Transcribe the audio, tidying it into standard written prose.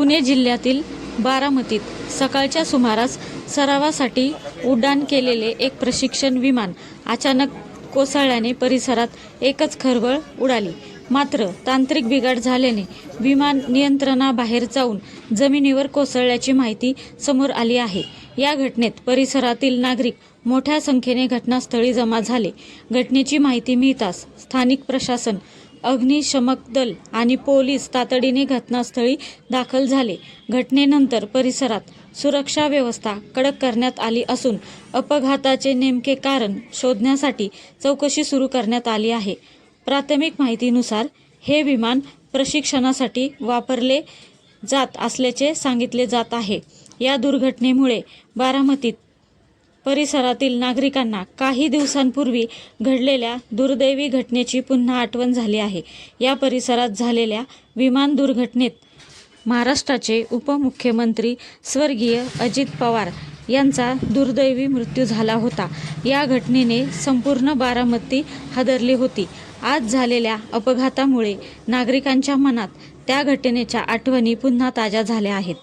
पुणे जिल्ह्यातील बारामतीत सकाळच्या सुमारास सरावासाठी उड्डाण केलेले एक प्रशिक्षण विमान अचानक कोसळल्याने परिसरात एकच खळबळ उडाली. मात्र तांत्रिक बिघाड झाल्याने विमान नियंत्रणाबाहेर जाऊन जमिनीवर कोसळल्याची माहिती समोर आली आहे. या घटनेत परिसरातील नागरिक मोठ्या संख्येने घटनास्थळी जमा झाले. घटनेची माहिती मिळताच स्थानिक प्रशासन, अग्निशमक दल आणि पोलीस तातडीने घटनास्थळी दाखल झाले. घटनेनंतर परिसरात सुरक्षा व्यवस्था कडक करण्यात आली असून अपघाताचे नेमके कारण शोधण्यासाठी चौकशी सुरू करण्यात आली आहे. प्राथमिक माहितीनुसार हे विमान प्रशिक्षणासाठी वापरले जात असल्याचे सांगितले जात आहे. या दुर्घटनेमुळे बारामतीत परिसरातील नागरिकांना काही दिवसांपूर्वी घडलेल्या दुर्दैवी घटनेची पुन्हा आठवण झाली आहे. या परिसरात झालेल्या विमान दुर्घटनेत महाराष्ट्राचे उपमुख्यमंत्री स्वर्गीय अजित पवार यांचा दुर्दैवी मृत्यू झाला होता. या घटनेने संपूर्ण बारामती हादरली होती. आज झालेल्या अपघातामुळे नागरिकांच्या मनात त्या घटनेच्या आठवणी पुन्हा ताज्या झाल्या आहेत.